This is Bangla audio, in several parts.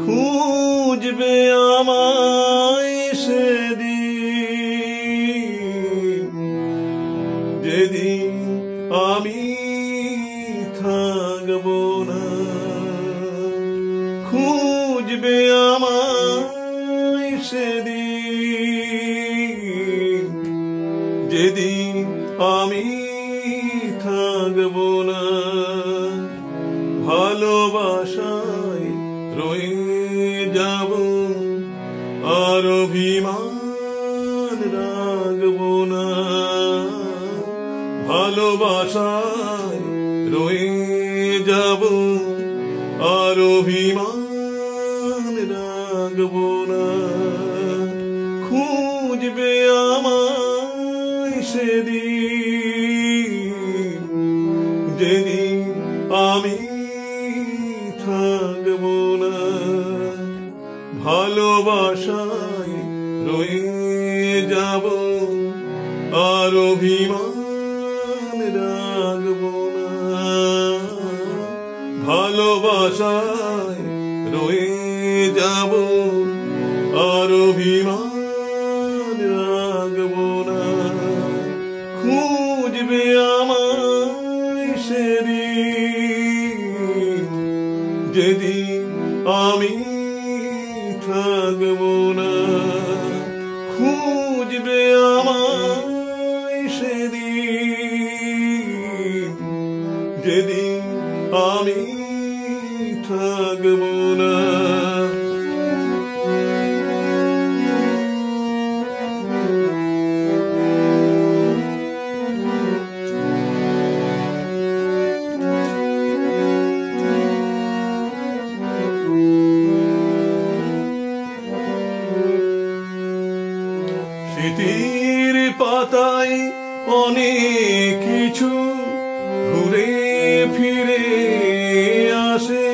খুঁজবে আমায় সেদিন যেদিন আমি থাকবো না। খুঁজবে আমায় সেদিন যেদিন আমি থাকবো না। ভালোবাসায় রয়ে যাব আর অভিমান রাখবো না। ভালোবাসায় রয়ে যাব আর অভিমান রাখবো না। খুঁজবে আমায় সেদিন যেদিন আমি থাকবো না। ভালোবাসায় রয়ে যাব আর অভিমান রাখবো না। ভালোবাসায় রয়ে যাব আর অভিমান রাখবো না। খুঁজবে আমায় সেদিন যেদিন আমি থাকবো না। খুঁজবে আমায় সেদিন যেদিন আমি থাকবো না। স্মৃতির পাতায় অনেক কিছু ঘুরে ফিরে আসে।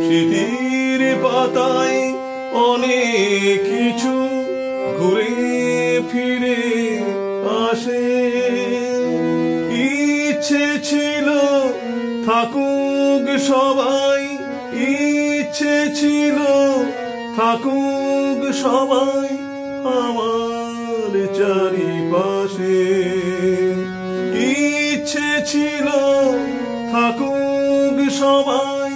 স্মৃতির পাতায় অনেক কিছু ঘুরে ফিরে আসে। ইচ্ছে ছিল থাকুক সবাই, ইচ্ছে ছিল থাকুক সবাই আমার চারিপাশে। ইচ্ছে ছিল থাকুক সবাই,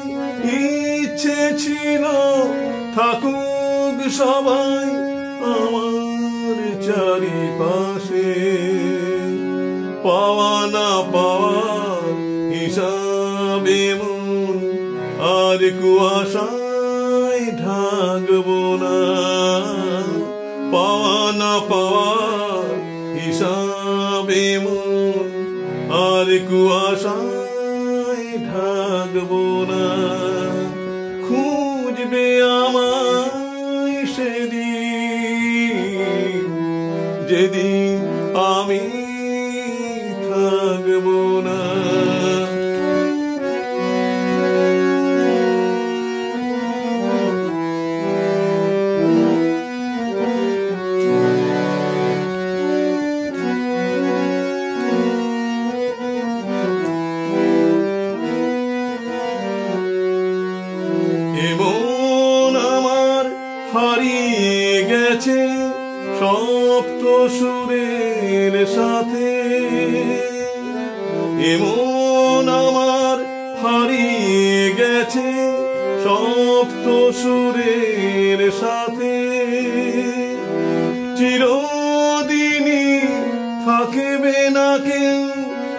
ইচ্ছে ছিল থাকুক সবাই আমার চারিপাশে। পাওয়া না পাওয়ার হিসাবে মন আর কুয়াশায় ঢাকবো না। পাওয়া না পাওয়ার হিসাবে মন আর কুয়াশায় ঢাকবো না। খুঁজবে আমায় সেদিন যেদিন আমি থাকবো না। এমন আমার হারিয়ে গেছে সপ্ত সুরের সাথে। এমন আমার হারিয়ে গেছে সপ্ত সুরের সাথে। চিরদিনই থাকবে না কেউ,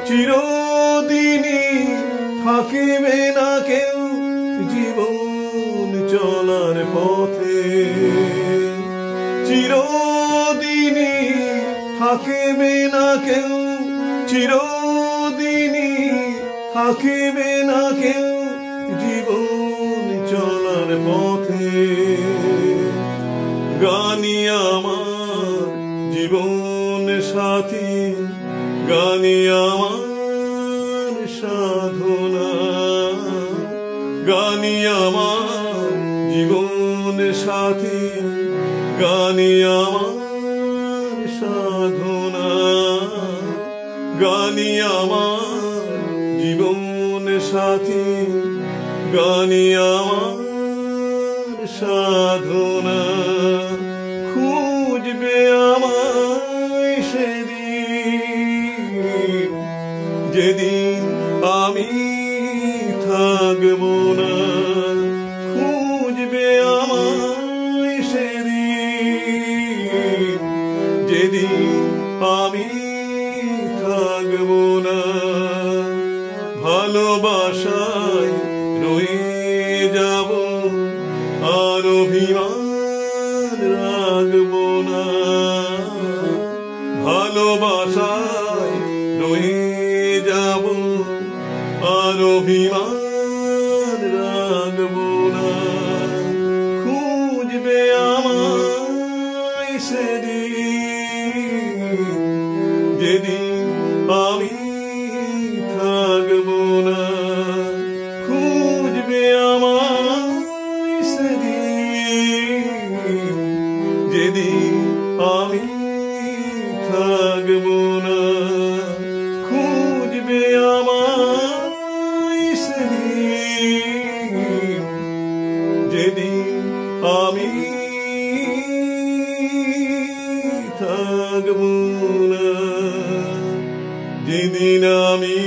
চিরদিনই থাকবে না কেউ জীবন চলার পথে। চিরদিনই থাকবে না কেউ, চিরদিনই থাকবে না কেউ জীবন চলার পথে। গানি আমার জীবন সাথী, গানি আমার সাধনা। গানি আমার জীবন সাথী, গানি আমার সাধনা। গানি আমার জীবন সাথী, গানি আমার সাধনা খুঁজবে আমায় সেদিন যেদিন আমি থাকবো না খুঁজবে আমায় সেদিন যেদিন আমি থাকবো না ভালোবাসায় রয়ে যাব আর অভিমান রাখবো না ভালোবাসায় রয়ে যাব আর অভিমান রাখবো না খুঁজবে আমায় সেদিন যেদিন আমি থাকবো না খুঁজবে আমায় সেদিন যেদিন আমি থাকবো না খুঁজবে আমায় সেদিন যেদিন আমি থাকবো না যেদিন আমি